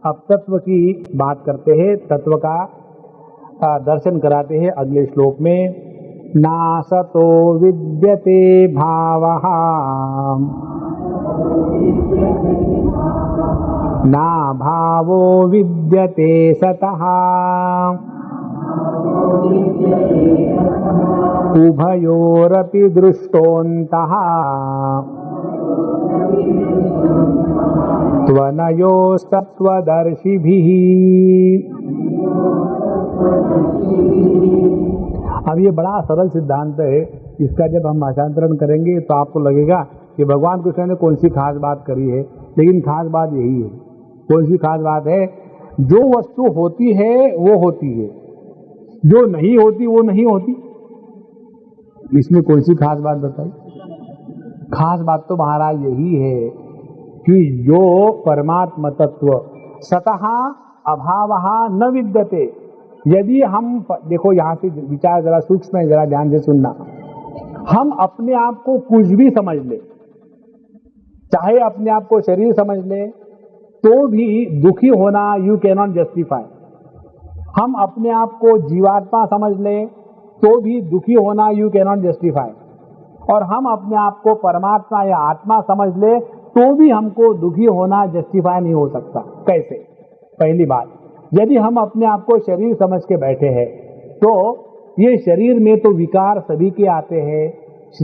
अब तत्व की बात करते हैं, तत्व का दर्शन कराते हैं अगले श्लोक में। नासतो विद्यते भावः ना भावो विद्यते सतः उभयोरपि दृष्टोऽन्तः त्वनयोस्तत्त्वदर्शिभिः। अब ये बड़ा सरल सिद्धांत है, इसका जब हम भाषांतरण करेंगे तो आपको लगेगा कि भगवान कृष्ण ने कौन सी खास बात करी है, लेकिन खास बात यही है। कौन सी खास बात है? जो वस्तु होती है वो होती है, जो नहीं होती वो नहीं होती। इसमें कौन सी खास बात बताई? खास बात तो महाराज यही है कि जो परमात्मा तत्व सतः अभावः न विद्यते। यदि हम देखो, यहाँ से विचार जरा सूक्ष्म है, जरा ध्यान से सुनना। हम अपने आप को कुछ भी समझ ले, चाहे अपने आप को शरीर समझ ले, तो भी दुखी होना यू कैन नॉट जस्टिफाई। हम अपने आप को जीवात्मा समझ ले तो भी दुखी होना यू कैन नॉट जस्टिफाई। और हम अपने आप को परमात्मा या आत्मा समझ ले तो भी हमको दुखी होना जस्टिफाई नहीं हो सकता। कैसे? पहली बात, यदि हम अपने आप को शरीर समझ के बैठे हैं तो ये शरीर में तो विकार सभी के आते हैं।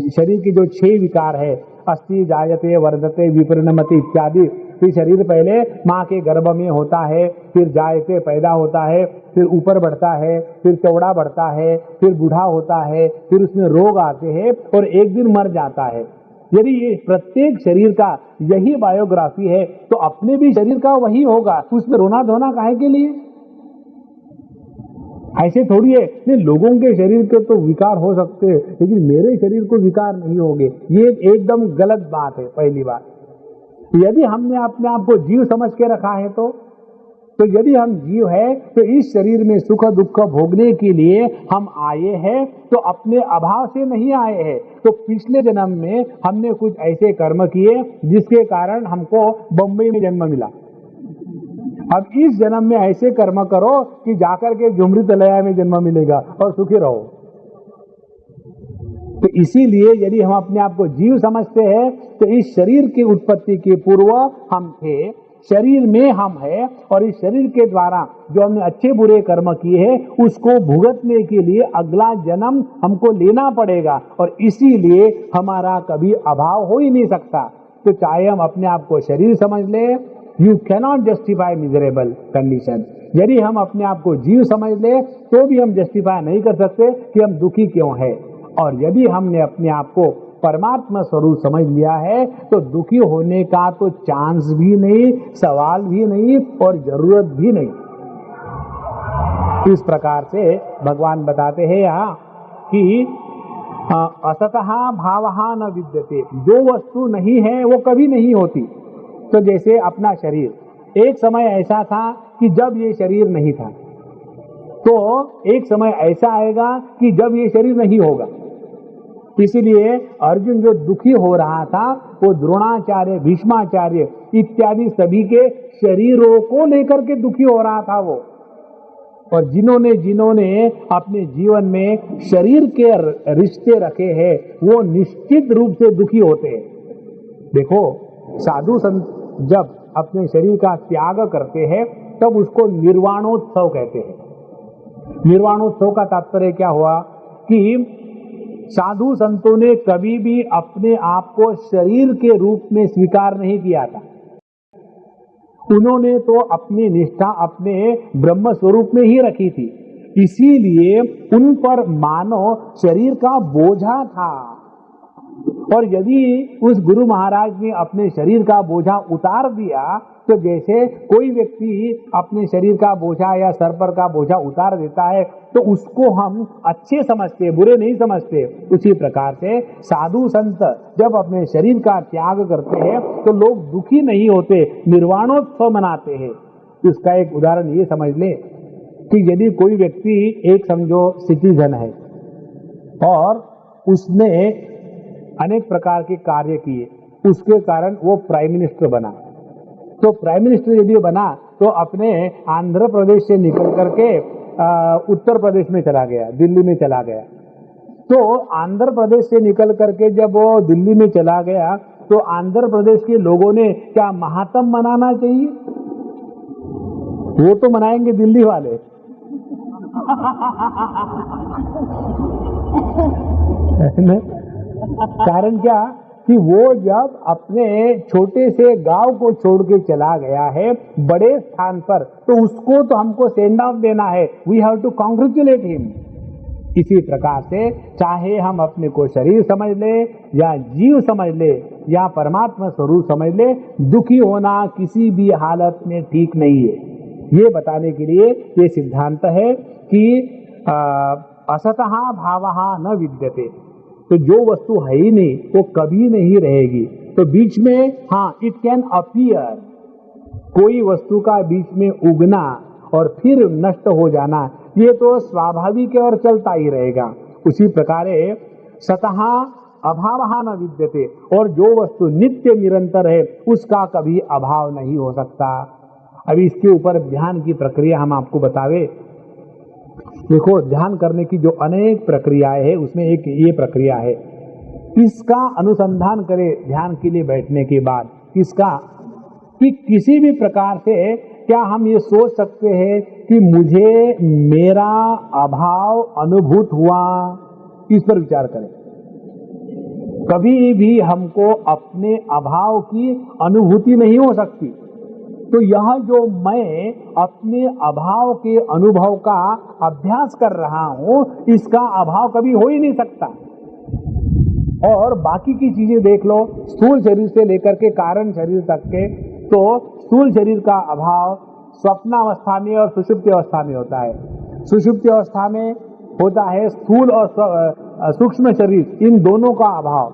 शरीर की जो 6 विकार है, अस्थि, जायते, वर्धते, विपरिणमति इत्यादि। फिर शरीर पहले माँ के गर्भ में होता है, फिर जायते पैदा होता है, फिर ऊपर बढ़ता है, फिर चौड़ा बढ़ता है, फिर बूढ़ा होता है, फिर उसमें रोग आते हैं और एक दिन मर जाता है। यदि ये प्रत्येक शरीर का यही बायोग्राफी है तो अपने भी शरीर का वही होगा, उसमें रोना धोना काहे के लिए? ऐसे थोड़ी है, नहीं लोगों के शरीर के तो विकार हो सकते हैं लेकिन मेरे शरीर को विकार नहीं होंगे। ये एकदम गलत बात है। पहली बात, यदि हमने अपने आप को जीव समझ के रखा है तो यदि हम जीव है तो इस शरीर में सुख दुख भोगने के लिए हम आए हैं, तो अपने अभाव से नहीं आए हैं। तो पिछले जन्म में हमने कुछ ऐसे कर्म किए जिसके कारण हमको बम्बई में जन्म मिला। अब इस जन्म में ऐसे कर्म करो कि जाकर के झुमरी तलैया में जन्म मिलेगा और सुखी रहो। तो इसीलिए यदि हम अपने आप को जीव समझते हैं तो इस शरीर की उत्पत्ति के पूर्व हम थे, शरीर में हम है, और इस शरीर के द्वारा जो हमने अच्छे बुरे कर्म किए हैं उसको भुगतने के लिए अगला जन्म हमको लेना पड़ेगा, और इसीलिए हमारा कभी अभाव हो ही नहीं सकता। तो चाहे हम अपने आप को शरीर समझ ले, you cannot justify miserable condition. यदि हम अपने आप को जीव समझ ले तो भी हम जस्टिफाई नहीं कर सकते कि हम दुखी क्यों है। और यदि हमने अपने आप को परमात्मा स्वरूप समझ लिया है तो दुखी होने का तो चांस भी नहीं, सवाल भी नहीं और जरूरत भी नहीं। इस प्रकार से भगवान बताते हैं यहाँ कि असतः भावः न विद्यते। जो वस्तु नहीं है वो कभी नहीं होती। तो जैसे अपना शरीर, एक समय ऐसा था कि जब ये शरीर नहीं था, तो एक समय ऐसा आएगा कि जब ये शरीर नहीं होगा। इसीलिए अर्जुन जो दुखी हो रहा था वो द्रोणाचार्य, भीष्माचार्य इत्यादि सभी के शरीरों को लेकर के दुखी हो रहा था वो। और जिन्होंने अपने जीवन में शरीर के रिश्ते रखे हैं वो निश्चित रूप से दुखी होते हैं। देखो, साधु संत जब अपने शरीर का त्याग करते हैं तब उसको निर्वाणोत्सव कहते हैं। निर्वाणोत्सव का तात्पर्य क्या हुआ कि साधु संतों ने कभी भी अपने आप को शरीर के रूप में स्वीकार नहीं किया था। उन्होंने तो अपनी निष्ठा अपने ब्रह्म स्वरूप में ही रखी थी। इसीलिए उन पर मानो शरीर का बोझा था। और यदि उस गुरु महाराज ने अपने शरीर का बोझा उतार दिया तो जैसे कोई व्यक्ति अपने शरीर का बोझा या सर पर का बोझा उतार देता है तो उसको हम अच्छे समझते, बुरे नहीं समझते। उसी प्रकार से साधु संत जब अपने शरीर का त्याग करते हैं तो लोग दुखी नहीं होते, निर्वाणोत्सव मनाते हैं। इसका एक उदाहरण ये समझ ले कि यदि कोई व्यक्ति एक समझो सिटीजन है और उसने अनेक प्रकार के कार्य किए, उसके कारण वो प्राइम मिनिस्टर बना। तो प्राइम मिनिस्टर यदि बना तो अपने आंध्र प्रदेश से निकल करके उत्तर प्रदेश में चला गया, दिल्ली में चला गया। तो आंध्र प्रदेश से निकल करके जब वो दिल्ली में चला गया तो आंध्र प्रदेश के लोगों ने क्या महात्म मनाना चाहिए? वो तो मनाएंगे दिल्ली वाले। कारण क्या कि वो जब अपने छोटे से गांव को छोड़ के चला गया है बड़े स्थान पर, तो उसको तो हमको सेंड ऑफ देना है। We have to congratulate him. इसी प्रकार से चाहे हम अपने को शरीर समझ ले या जीव समझ ले या परमात्मा स्वरूप समझ ले, दुखी होना किसी भी हालत में ठीक नहीं है। ये बताने के लिए ये सिद्धांत है कि असतः भावः न विद्यते। तो जो वस्तु है ही नहीं वो कभी नहीं रहेगी। तो बीच में हाँ, इट कैन अपीयर, कोई वस्तु का बीच में उगना और फिर नष्ट हो जाना ये तो स्वाभाविक है और चलता ही रहेगा। उसी प्रकार सतः अभावः न विद्यते, और जो वस्तु नित्य निरंतर है उसका कभी अभाव नहीं हो सकता। अभी इसके ऊपर ध्यान की प्रक्रिया हम आपको बतावे। देखो, ध्यान करने की जो अनेक प्रक्रियाएं है उसमें एक ये प्रक्रिया है, इसका अनुसंधान करें ध्यान के लिए बैठने के बाद। इसका कि किसी भी प्रकार से क्या हम ये सोच सकते हैं कि मुझे मेरा अभाव अनुभूत हुआ? इस पर विचार करें। कभी भी हमको अपने अभाव की अनुभूति नहीं हो सकती। तो यह जो मैं अपने अभाव के अनुभव का अभ्यास कर रहा हूं, इसका अभाव कभी हो ही नहीं सकता। और बाकी की चीजें देख लो, स्थूल शरीर से लेकर के कारण शरीर तक के, तो स्थूल शरीर का अभाव स्वप्नावस्था में और सुषुप्ति अवस्था में होता है। सुषुप्ति अवस्था में होता है स्थूल और सूक्ष्म शरीर, इन दोनों का अभाव,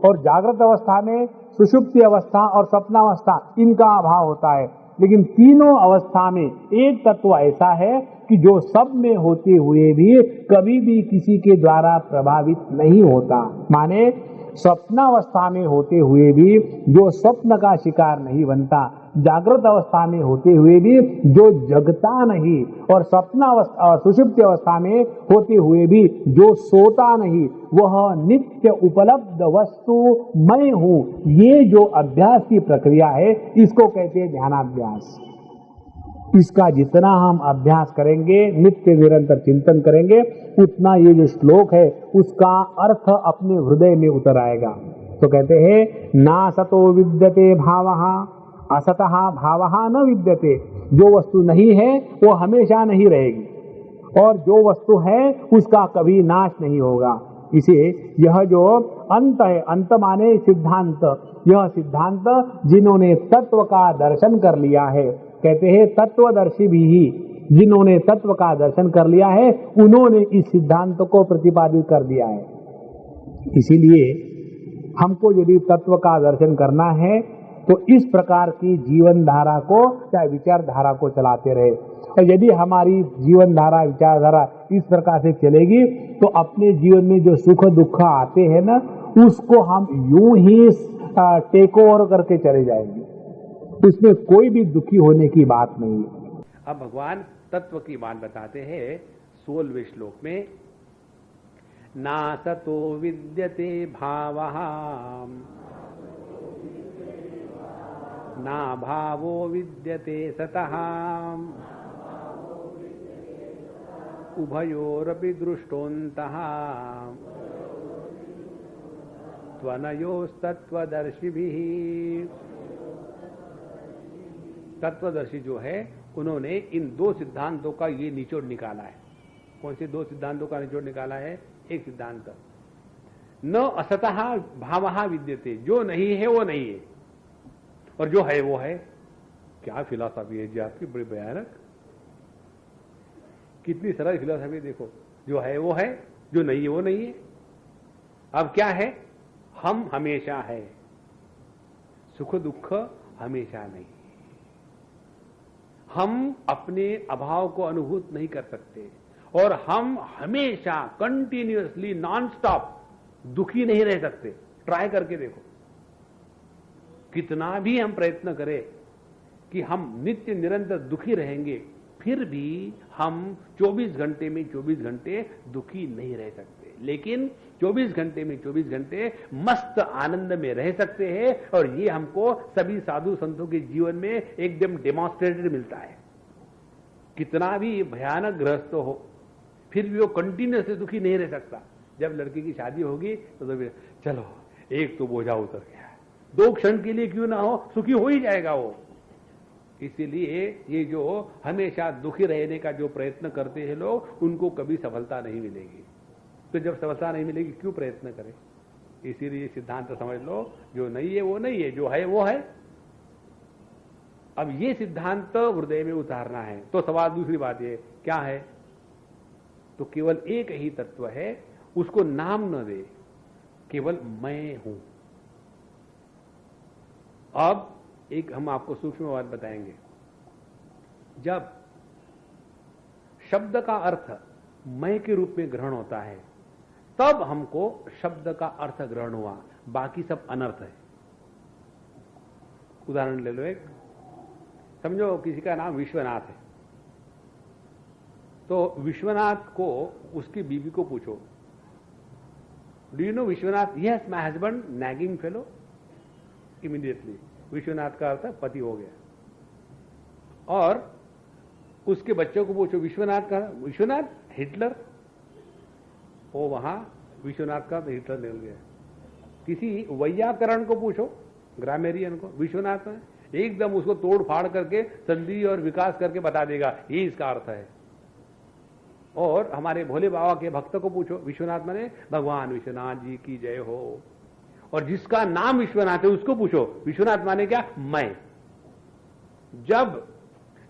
और जागृत अवस्था में सुषुप्ति अवस्था और स्वप्नावस्था इनका अभाव होता है। लेकिन तीनों अवस्था में एक तत्व ऐसा है कि जो सब में होते हुए भी कभी भी किसी के द्वारा प्रभावित नहीं होता। माने स्वप्नावस्था में होते हुए भी जो स्वप्न का शिकार नहीं बनता, जागृत अवस्था में होते हुए भी जो जगता नहीं, और स्वप्नावस्था और सुषुप्ति अवस्था में होते हुए भी जो सोता नहीं, वह नित्य उपलब्ध वस्तु मैं हूं। ये जो अभ्यास की प्रक्रिया है इसको कहते हैं ध्यानाभ्यास। इसका जितना हम अभ्यास करेंगे, नित्य निरंतर चिंतन करेंगे, उतना ये जो श्लोक है उसका अर्थ अपने हृदय में उतर आएगा। तो कहते हैं ना सतो विद्यते भावः असतः भावः न विद्यते। जो वस्तु नहीं है वो हमेशा नहीं रहेगी, और जो वस्तु है उसका कभी नाश नहीं होगा। इसे यह जो अंत है, अंत माने सिद्धांत, यह सिद्धांत जिन्होंने तत्व का दर्शन कर लिया है, कहते हैं तत्वदर्शी भी ही, जिन्होंने तत्व का दर्शन कर लिया है उन्होंने इस सिद्धांत को प्रतिपादित कर दिया है। इसीलिए हमको यदि तत्व का दर्शन करना है तो इस प्रकार की जीवन धारा को या विचारधारा को चलाते रहे। और यदि हमारी जीवन धारा विचारधारा इस प्रकार से चलेगी तो अपने जीवन में जो सुख दुख आते हैं ना, उसको हम यूं ही टेक ओवर करके चले जाएंगे। उसमें कोई भी दुखी होने की बात नहीं है। अब भगवान तत्व की बात बताते हैं 16वें श्लोक में, ना सतो विद्यते भावः ना भावो विद्यते सतः उभयोरपि दृष्टोन्तः त्वनयोस्तत्वदर्शिभिः। तत्वदर्शी जो है उन्होंने इन दो सिद्धांतों का ये निचोड़ निकाला है। कौन से दो सिद्धांतों का निचोड़ निकाला है? एक सिद्धांत न असतः भावः विद्यते, जो नहीं है वो नहीं है, और जो है वो है। क्या फिलॉसफी है जी आपकी, बड़ी भयानक, कितनी सरल फिलॉसफी। देखो, जो है वो है, जो नहीं है वो नहीं है। अब क्या है? हम हमेशा है, सुख दुख हमेशा नहीं। हम अपने अभाव को अनुभूत नहीं कर सकते, और हम हमेशा कंटिन्यूअसली नॉन स्टॉप दुखी नहीं रह सकते। ट्राई करके देखो, कितना भी हम प्रयत्न करें कि हम नित्य निरंतर दुखी रहेंगे, फिर भी हम 24 घंटे में 24 घंटे दुखी नहीं रह सकते, लेकिन 24 घंटे में 24 घंटे मस्त आनंद में रह सकते हैं। और ये हमको सभी साधु संतों के जीवन में एकदम डेमोन्स्ट्रेटेड मिलता है। कितना भी भयानक गृहस्थ हो, फिर भी वो कंटिन्यूअसली दुखी नहीं रह सकता। जब लड़की की शादी होगी तो चलो एक तो बोझा उतर गया, 2 क्षण के लिए क्यों ना हो, सुखी हो ही जाएगा वो। इसीलिए ये जो हमेशा दुखी रहने का जो प्रयत्न करते हैं लोग, उनको कभी सफलता नहीं मिलेगी। तो जब सफलता नहीं मिलेगी क्यों प्रयत्न करें? इसीलिए सिद्धांत समझ लो, जो नहीं है वो नहीं है, जो है वो है। अब ये सिद्धांत हृदय में उतारना है। तो सवाल दूसरी बात ये क्या है? तो केवल एक ही तत्व है, उसको नाम न दे, केवल मैं हूं। अब एक हम आपको सूक्ष्म बात बताएंगे। जब शब्द का अर्थ मैं के रूप में ग्रहण होता है, तब हमको शब्द का अर्थ ग्रहण हुआ, बाकी सब अनर्थ है। उदाहरण ले लो एक, समझो किसी का नाम विश्वनाथ है, तो विश्वनाथ को उसकी बीवी को पूछो, do you know Vishwanath? Yes my husband, nagging fellow. Immediately Vishwanath का अर्थ पति हो गया। और उसके बच्चों को पूछो विश्वनाथ का, विश्वनाथ हिटलर, वो वहां विश्वनाथ का हिटलर निकल गया। किसी वैयाकरण को पूछो, ग्रामेरियन को, विश्वनाथ में एकदम उसको तोड़ फाड़ करके संधि और विकास करके बता देगा, ये इसका अर्थ है। और हमारे भोले बाबा के भक्त को पूछो, विश्वनाथ माने भगवान विश्वनाथ जी की जय हो। और जिसका नाम विश्वनाथ है उसको पूछो, विश्वनाथ माने क्या? मैं। जब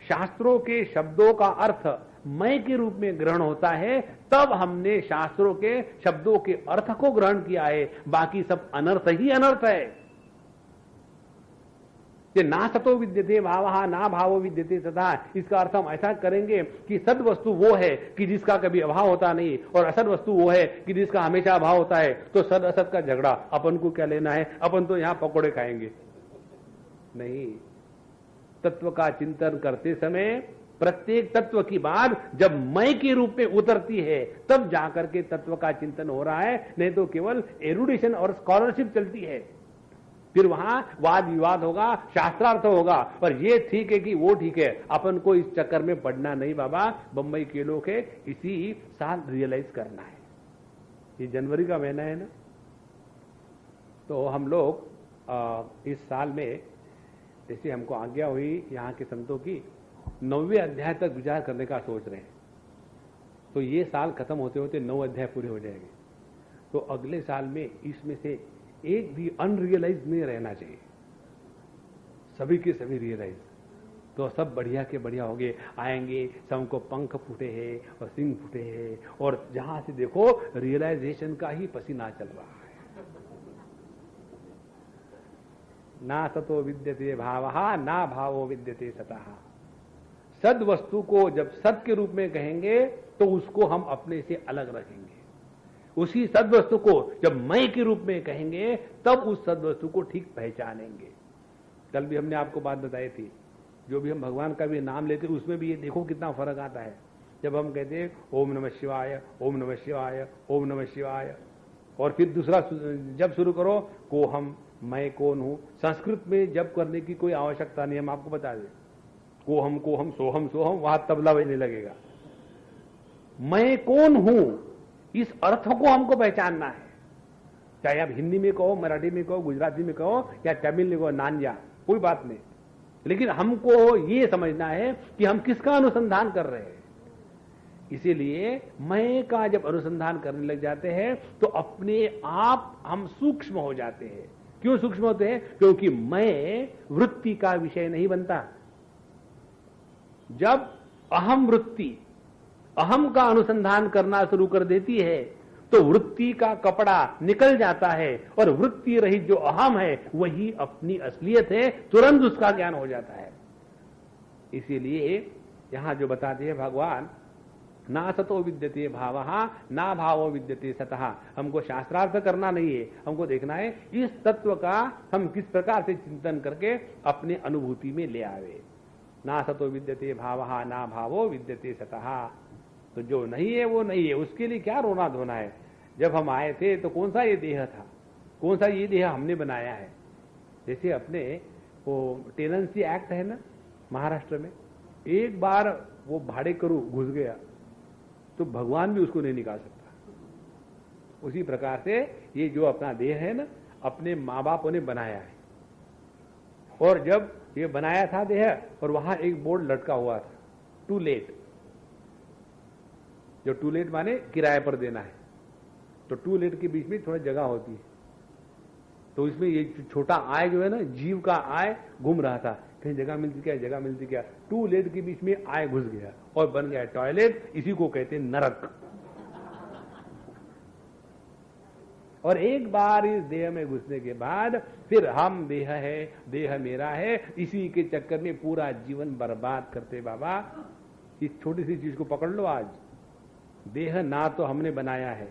शास्त्रों के शब्दों का अर्थ मैं के रूप में ग्रहण होता है, तब हमने शास्त्रों के शब्दों के अर्थ को ग्रहण किया है, बाकी सब अनर्थ ही अनर्थ है। कि ना सतो विद्यते भावः ना भावो विद्यते सतः, इसका अर्थ हम ऐसा करेंगे कि सद वस्तु वो है कि जिसका कभी अभाव होता नहीं, और असद वस्तु वो है कि जिसका हमेशा अभाव होता है। तो सद असद का झगड़ा अपन को क्या लेना है? अपन तो यहां पकोड़े खाएंगे। नहीं, तत्व का चिंतन करते समय प्रत्येक तत्व की बात जब मैं के रूप में उतरती है, तब जाकर के तत्व का चिंतन हो रहा है, नहीं तो केवल एरुडिशन और स्कॉलरशिप चलती है। फिर वहां वाद विवाद होगा, शास्त्रार्थ होगा, और ये ठीक है कि वो ठीक है। अपन को इस चक्कर में पड़ना नहीं बाबा। बंबई के लोग है, इसी साल रियलाइज करना है। ये जनवरी का महीना है ना, तो हम लोग इस साल में जैसे हमको आज्ञा हुई यहाँ के संतों की, 9वें अध्याय तक विचार करने का सोच रहे हैं। तो ये साल खत्म होते होते 9 अध्याय पूरे हो जाएंगे। तो अगले साल में इसमें से एक भी अनरियलाइज नहीं रहना चाहिए, सभी के सभी रियलाइज। तो सब बढ़िया के बढ़िया हो गए, आएंगे, सबको पंख फूटे हैं और सिंग फूटे हैं, और जहां से देखो रियलाइजेशन का ही पसीना चल रहा है। ना सतो विद्यते भावः ना भावो विद्यते सतः। सद वस्तु को जब सत के रूप में कहेंगे तो उसको हम अपने से अलग रखेंगे। उसी सद वस्तु को जब मैं के रूप में कहेंगे तब उस सद वस्तु को ठीक पहचानेंगे। कल भी हमने आपको बात बताई थी, जो भी हम भगवान का भी नाम लेते उसमें भी ये देखो कितना फर्क आता है। जब हम कहते हैं ओम नमः शिवाय, ओम नमः शिवाय, ओम नमः शिवाय, और फिर दूसरा जब शुरू करो को हम, मैं कौन हूं, संस्कृत में जब करने की कोई आवश्यकता नहीं, हम आपको बता दें। को हम सोहम सोहम, वहां तबला बजने लगेगा। मैं कौन हूं, इस अर्थ को हमको पहचानना है। चाहे आप हिंदी में कहो, मराठी में कहो, गुजराती में कहो, या तमिल में कहो, नान्या, कोई बात नहीं, लेकिन हमको ये समझना है कि हम किसका अनुसंधान कर रहे हैं। इसीलिए मैं का जब अनुसंधान करने लग जाते हैं तो अपने आप हम सूक्ष्म हो जाते हैं। क्यों सूक्ष्म होते हैं? क्योंकि मैं वृत्ति का विषय नहीं बनता। जब अहम वृत्ति अहम का अनुसंधान करना शुरू कर देती है तो वृत्ति का कपड़ा निकल जाता है, और वृत्ति रहित जो अहम है वही अपनी असलियत है, तुरंत उसका ज्ञान हो जाता है। इसीलिए यहां जो बताते हैं भगवान, ना सतो विद्यते भावः ना भावो विद्यते सतः। हमको शास्त्रार्थ करना नहीं है, हमको देखना है इस तत्व का हम किस प्रकार से चिंतन करके अपने अनुभूति में ले आवे। ना सतो विद्यते भावः ना भावो विद्यते सतः। तो जो नहीं है वो नहीं है, उसके लिए क्या रोना धोना है। जब हम आए थे तो कौन सा ये देह था, कौन सा ये देह हमने बनाया है। जैसे अपने वो टेनेंसी एक्ट है ना महाराष्ट्र में, एक बार वो भाड़े करू घुस गया तो भगवान भी उसको नहीं निकाल सकता। उसी प्रकार से ये जो अपना देह है ना, अपने माँ बापों ने बनाया है। और जब ये बनाया था देह, और वहां एक बोर्ड लटका हुआ था, टू लेट। जो टू लेट माने किराए पर देना है, तो टू लेट के बीच में थोड़ा जगह होती है। तो इसमें ये छोटा आय जो है ना, जीव का आय घूम रहा था, कहीं जगह मिलती क्या, जगह मिलती क्या। टू लेट के बीच में आय घुस गया और बन गया टॉयलेट। इसी को कहते हैं नरक। और एक बार इस देह में घुसने के बाद फिर हम देह है, देह मेरा है, इसी के चक्कर में पूरा जीवन बर्बाद करते। बाबा इस छोटी सी चीज को पकड़ लो आज। देह ना तो हमने बनाया है,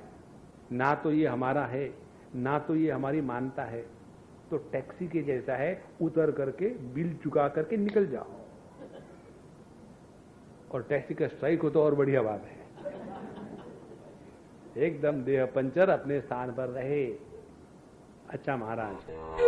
ना तो ये हमारा है, ना तो ये हमारी मानता है। तो टैक्सी के जैसा है, उतर करके बिल चुका करके निकल जाओ। और टैक्सी का स्ट्राइक हो तो और बढ़िया बात है। एकदम देह पंचर अपने स्थान पर रहे। अच्छा महाराज।